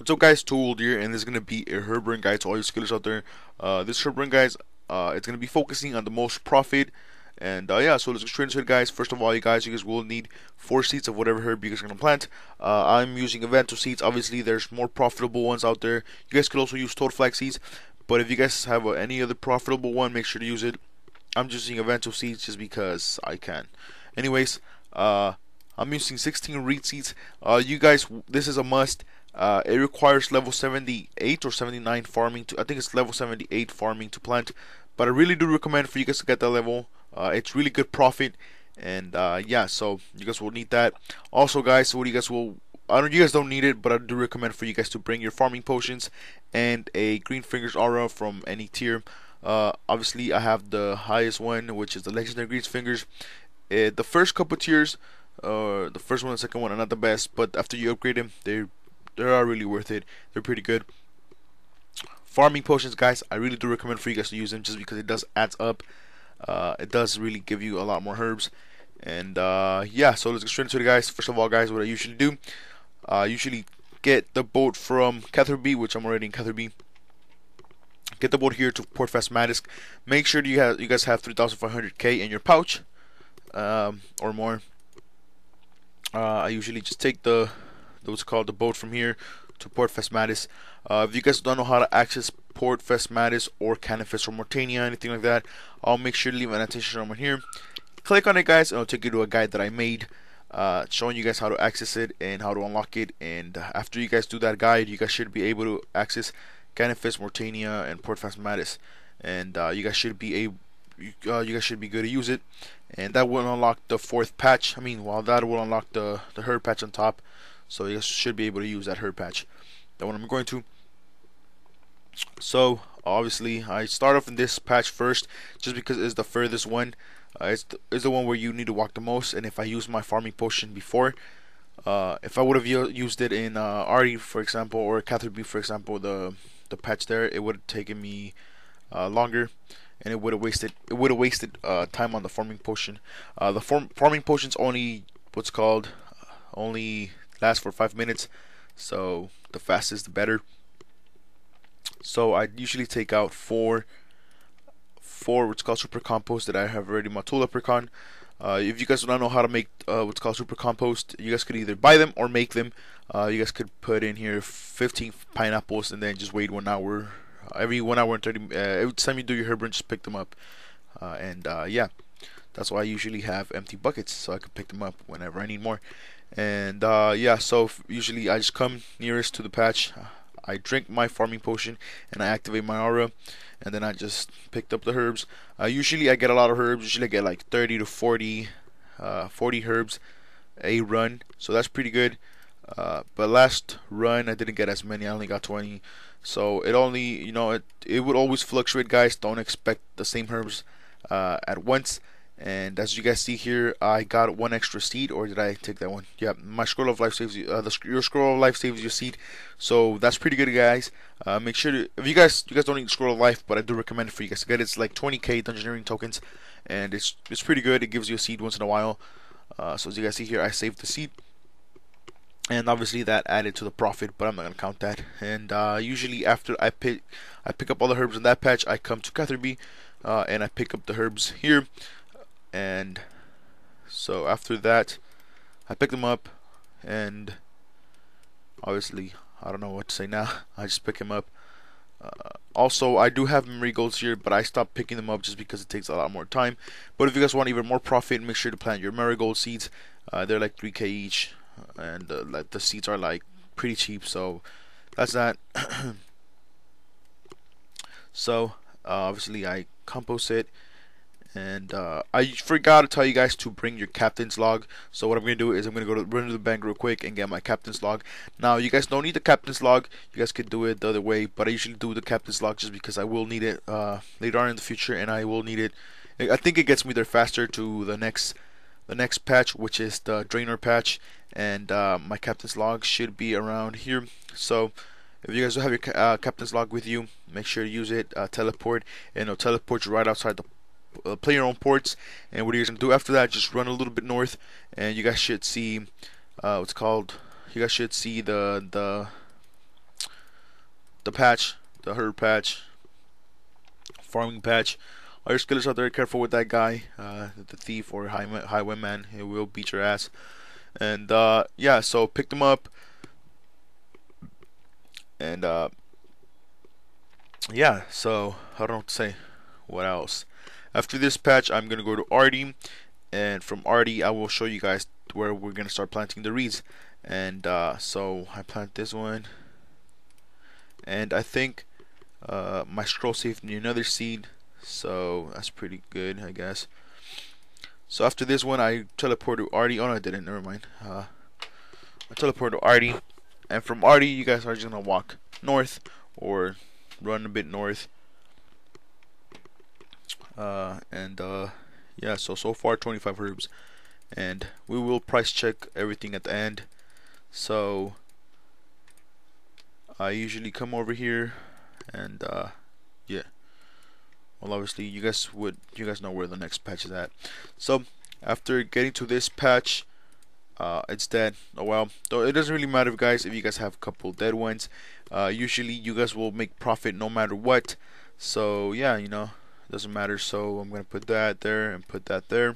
What's up guys, Tool here, and this is going to be a herb run guide to all your skillers out there. This herb run guys, it's going to be focusing on the most profit, and yeah, so let's get straight into it guys. First of all, you guys will need 4 seeds of whatever herb you guys are going to plant. I'm using Evento seeds. Obviously there's more profitable ones out there. You guys could also use Toad Flag seeds, but if you guys have any other profitable one, make sure to use it. I'm just using Evento seeds just because I can. Anyways, I'm using 16 reed seeds. You guys, this is a must. It requires level 78 or 79 farming to, I think it's level 78 farming to plant, but I really do recommend for you guys to get that level. It's really good profit, and yeah, so you guys will need that. Also guys, what you guys will, you guys don't need it, but I do recommend for you guys to bring your farming potions and a green fingers aura from any tier. Obviously I have the highest one, which is the legendary green fingers. The first couple tiers, the first one and second one are not the best, but after you upgrade them, they are really worth it. They're pretty good. Farming potions guys, I really do recommend for you guys to use them just because it does adds up. It does really give you a lot more herbs. And yeah, so let's get straight into it guys. First of all guys, what I usually do, I usually get the boat from Catherby, which I'm already in Catherby. Get the boat here to Port Phasmatics. Make sure you guys have 3,500k in your pouch, or more. I usually just take the what's called the boat from here to Port Phasmatics. If you guys don't know how to access Port Phasmatics or Canifis or Mortania, anything like that, I'll make sure to leave an annotation on here. Click on it guys, and it'll take you to a guide that I made, showing you guys how to access it and how to unlock it. And after you guys do that guide, you guys should be able to access Canifis, Mortania, and Port Phasmatics, and you guys should be able, you guys should be good to use it. And that will unlock the 4th patch. That will unlock the herb patch on top. So you guys should be able to use that herb patch. That one I'm going to. So obviously I start off in this patch first, just because it's the furthest one. It's the one where you need to walk the most. And if I use my farming potion before, if I would have used it in Artie for example, or Catherby for example, the patch there, it would have taken me longer, and it would have wasted time on the farming potion. The farming potions only only last for 5 minutes, so the fastest the better. So I usually take out four what's called super compost that I have already in my tool leprechaun. If you guys don't know how to make what's called super compost, you guys could either buy them or make them. You guys could put in here 15 pineapples and then just wait 1 hour. Every 1 hour and 30 every time you do your herb run, just pick them up. And yeah, that's why I usually have empty buckets, so I can pick them up whenever I need more. And yeah, so usually I just come nearest to the patch, I drink my farming potion, and I activate my aura, and then I just picked up the herbs. Usually I get a lot of herbs. Usually I get like 30 to 40 herbs a run, so that's pretty good. But last run I didn't get as many. I only got 20. So it only, it would always fluctuate guys. Don't expect the same herbs at once. And as you guys see here, I got 1 extra seed, or did I take that one? Yeah, my scroll of life saves you. Your scroll of life saves your seed, so that's pretty good, guys. Make sure to, if you guys don't need scroll of life, but I do recommend it for you guys to get it. It's like 20k dungeoneering tokens, and it's pretty good. It gives you a seed once in a while. So as you guys see here, I saved the seed, and obviously that added to the profit, but I'm not gonna count that. And usually after I pick up all the herbs in that patch, I come to Catherby, and I pick up the herbs here. And so after that I pick them up, and obviously I don't know what to say now. I just pick them up. Also I do have memory golds here, but I stopped picking them up just because it takes a lot more time. But if you guys want even more profit, make sure to plant your marigold seeds. They're like 3k each, and like the seeds are like pretty cheap, so that's that. So obviously I compost it. And I forgot to tell you guys to bring your captain's log. So what I'm going to do is I'm going to run to the bank real quick and get my captain's log. Now you guys don't need the captain's log. You guys could do it the other way, but I usually do the captain's log just because I will need it later on in the future, and I will need it. I think it gets me there faster to the next patch, which is the drainer patch. And my captain's log should be around here. So if you guys don't have your captain's log with you, make sure to use it. Teleport, and it'll teleport you right outside the play your own ports. And what you're gonna do after that, just run a little bit north, and you guys should see you guys should see the the patch, the herb patch, farming patch. All your skillers out there, careful with that guy, the thief or highwayman. He will beat your ass. And yeah, so pick them up, and yeah. So I don't know what to say. What else? After this patch, I'm gonna go to Arty, and from Arty, I will show you guys where we're gonna start planting the reeds. And so I plant this one, and I think my scroll saved me another seed, so that's pretty good, I guess. So after this one, I teleport to Arty. Oh no, I didn't. Never mind. I teleport to Arty, and from Arty, you guys are just gonna walk north or run a bit north. And yeah. So far 25 herbs, and we will price check everything at the end. So I usually come over here, and yeah. Well, obviously you guys know where the next patch is at. So after getting to this patch, it's dead. Oh well, so it doesn't really matter, guys, if you guys have a couple dead ones. Usually you guys will make profit no matter what. So yeah, you know, it doesn't matter. So I'm gonna put that there and put that there.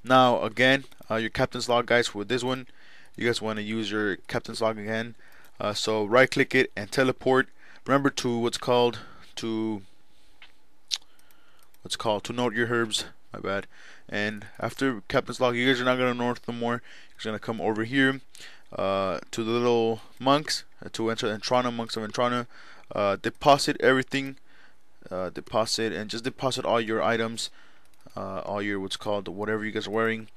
Now again, your captain's log, guys. For this one, you guys want to use your captain's log again. So right click it and teleport. Remember to to note your herbs. My bad. And after captain's log, you guys are not gonna north no more. You're gonna come over here to the little monks, to enter Entrana, monks of Entrana. Deposit everything. Deposit and just deposit all your items, all your whatever you guys are wearing,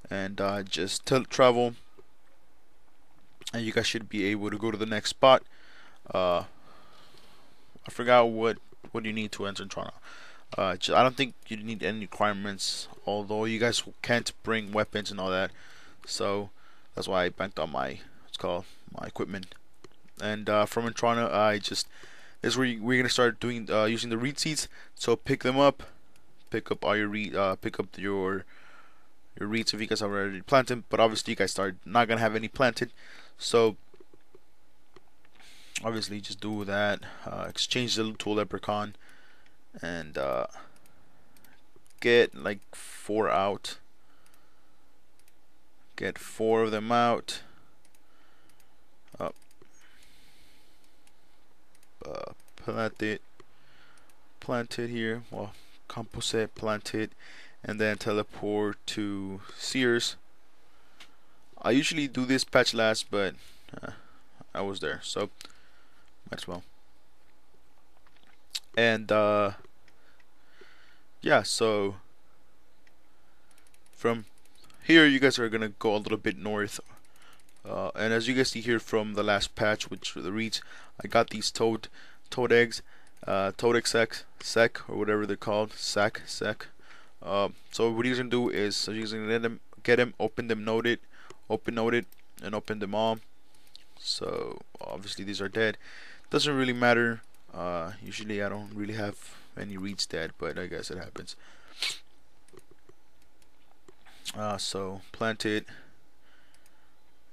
and just travel, and you guys should be able to go to the next spot. I forgot what you need to enter Toronto. I don't think you need any requirements, although you guys can't bring weapons and all that. So that's why I banked on my my equipment. And from Toronto, this is where we're gonna start doing using the reed seeds. So pick them up, pick up all your pick up your reeds if you guys have already planted. But obviously you guys are not gonna have any planted, so obviously just do that. Exchange the to a leprechaun, and get like 4 out. Get 4 of them out. Plant it here. Well, composite, plant it, and then teleport to Sears. I usually do this patch last, but I was there, so might as well. And yeah, so from here you guys are gonna go a little bit north, and as you guys see here from the last patch, which were the reeds, I got these toad eggs, toad egg sec or whatever they're called, sec. So what you're gonna do is you're gonna get them, open them, note it, and open them all. So obviously these are dead. Doesn't really matter. Usually I don't really have any reeds dead, but I guess it happens. So plant it,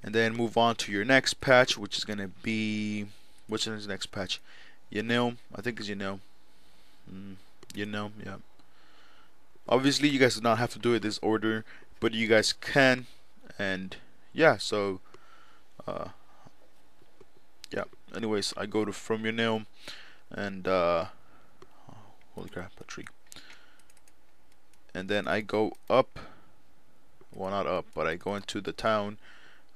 and then move on to your next patch, which is gonna be, what's in the next patch? Yanil, I think it's Yanil. Yanil, yeah. Obviously you guys do not have to do it this order, but you guys can. And yeah, so yeah, anyways, I go to from Yanil, and holy crap, a tree. And then I go up, well, not up, but I go into the town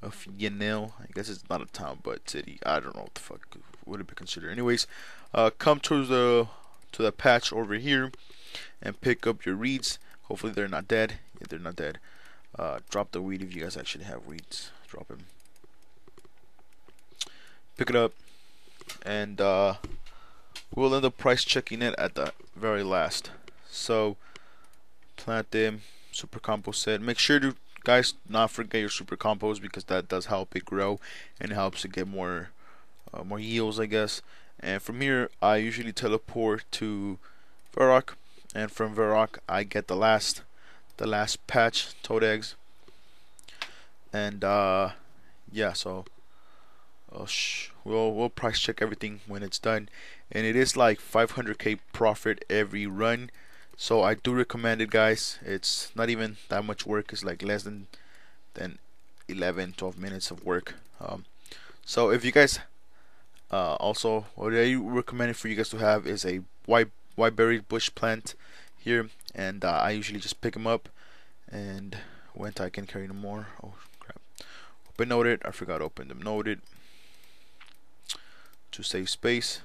of Yanil. I guess it's not a town, but city. I don't know what the fuck would it be considered. Anyways, come to the patch over here and pick up your reeds. Hopefully they're not dead. Yeah, they're not dead. Drop the weed if you guys actually have weeds. Drop them. Pick it up, and we'll end up price checking it at the very last. So plant them, super compost set. Make sure to, guys, not forget your super compost, because that does help it grow and helps it get more yields, I guess. And from here I usually teleport to Varrock, and from Varrock I get the last patch toad eggs. And yeah, so we'll price check everything when it's done, and it is like 500k profit every run. So I do recommend it, guys. It's not even that much work. It's like less than 11-12 minutes of work. So if you guys also, what I recommend for you guys to have is a white berry bush plant here, and I usually just pick them up, and when I can carry no more. Oh crap! Open noted. I forgot to open them noted to save space.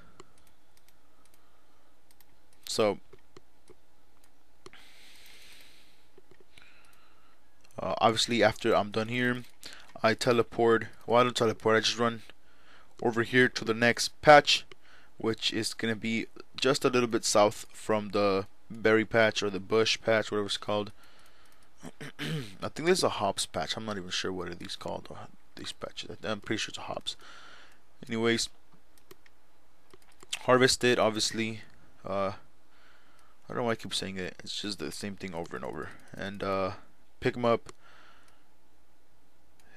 So obviously after I'm done here, I teleport. Well, I don't teleport. I just run over here to the next patch, which is gonna be just a little bit south from the berry patch or the bush patch, whatever it's called. I think this is a hops patch. I'm not even sure what are these called. These patches. I'm pretty sure it's a hops. Anyways, harvest it. Obviously, I don't know why I keep saying it. It's just the same thing over and over. And pick them up.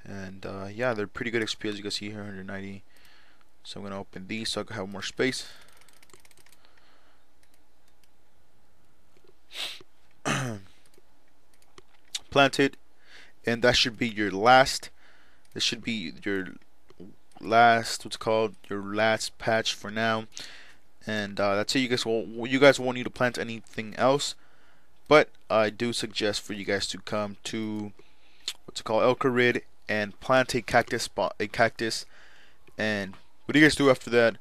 And yeah, they're pretty good XP, as you can see here, 190. So I'm gonna open these so I can have more space. Plant it, and that should be your last. This should be your last, what's called your last patch for now. And that's it. You guys won't need to plant anything else. But I do suggest for you guys to come to what's it called Elkarid and plant a cactus and what do you guys do after that?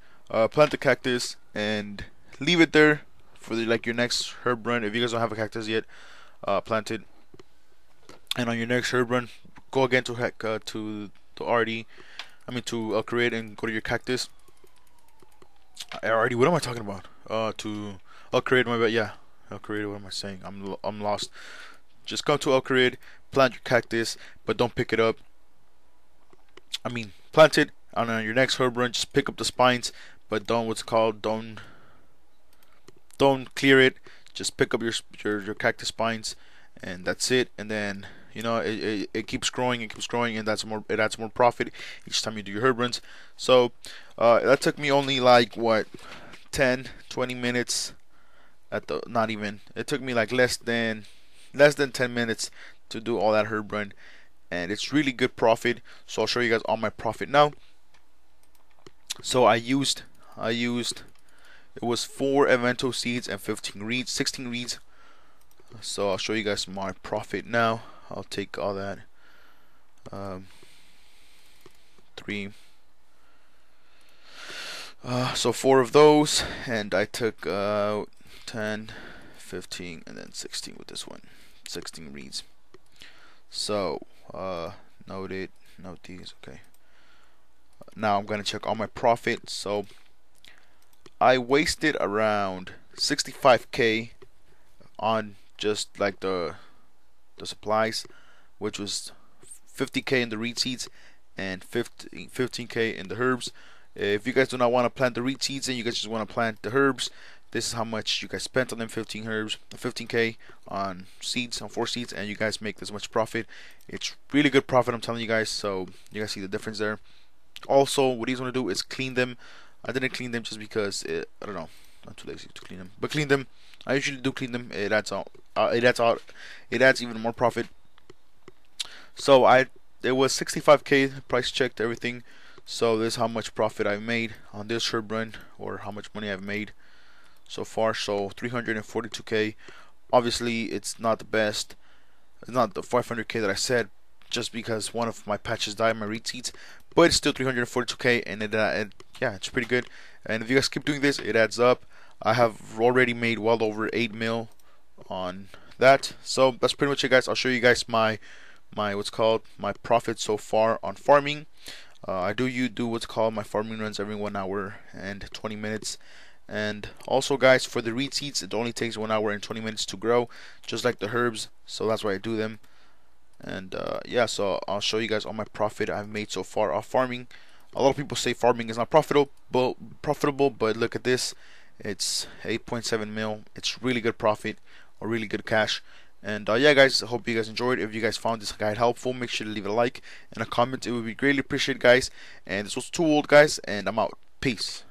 Plant the cactus and leave it there for like your next herb run. If you guys don't have a cactus yet, plant it. And on your next herb run, go again to to RD. I mean to Elkarid and go to your cactus. RD. What am I talking about? To Elkarid. My bad. Yeah, Elkarid. What am I saying? I'm lost. Just come to Elkarid, plant your cactus, but don't pick it up. I mean, plant it. On your next herb run, just pick up the spines, but don't clear it. Just pick up your cactus spines, and that's it. And then you know it keeps growing and keeps growing, and it adds more profit each time you do your herb runs. So that took me only like what 10-20 minutes at the not even. It took me like less than 10 minutes to do all that herb run, and it's really good profit. So I'll show you guys all my profit now. So I used it was 4 Evento seeds and 16 reeds. So I'll show you guys my profit now. I'll take all that 3 so 4 of those, and I took 10, 15, and then 16 with this one, 16 reeds. So note these. Okay, now I'm gonna check all my profit. So I wasted around 65k on just like the supplies, which was 50k in the reed seeds and 15k in the herbs. If you guys do not want to plant the reed seeds and you guys just want to plant the herbs, this is how much you guys spent on them: 15k on seeds, on 4 seeds, and you guys make this much profit. It's really good profit, I'm telling you guys. So you guys see the difference there. Also, what he's going to do is clean them. I didn't clean them just because I don't know, I'm too lazy to clean them, but clean them. I usually do clean them. It adds even more profit. So it was 65k, price checked everything. So this is how much profit I've made on this herb run, or how much money I've made so far. So 342k. Obviously it's not the best. It's not the 500k that I said, just because one of my patches died, my reed seeds, but it's still 342k, and yeah, it's pretty good. And if you guys keep doing this, it adds up. I have already made well over 8 mil on that. So that's pretty much it, guys. I'll show you guys my what's called my profit so far on farming. I do what's called my farming runs every 1 hour and 20 minutes. And also, guys, for the reed seeds, it only takes 1 hour and 20 minutes to grow, just like the herbs. So that's why I do them. And yeah, so I'll show you guys all my profit I've made so far off farming. A lot of people say farming is not profitable, but look at this. It's 8.7 mil. It's really good profit, or really good cash. And yeah, guys, I hope you guys enjoyed. If you guys found this guide helpful, make sure to leave a like and a comment. It would be greatly appreciated, guys. And this was Too Old, guys, and I'm out. Peace.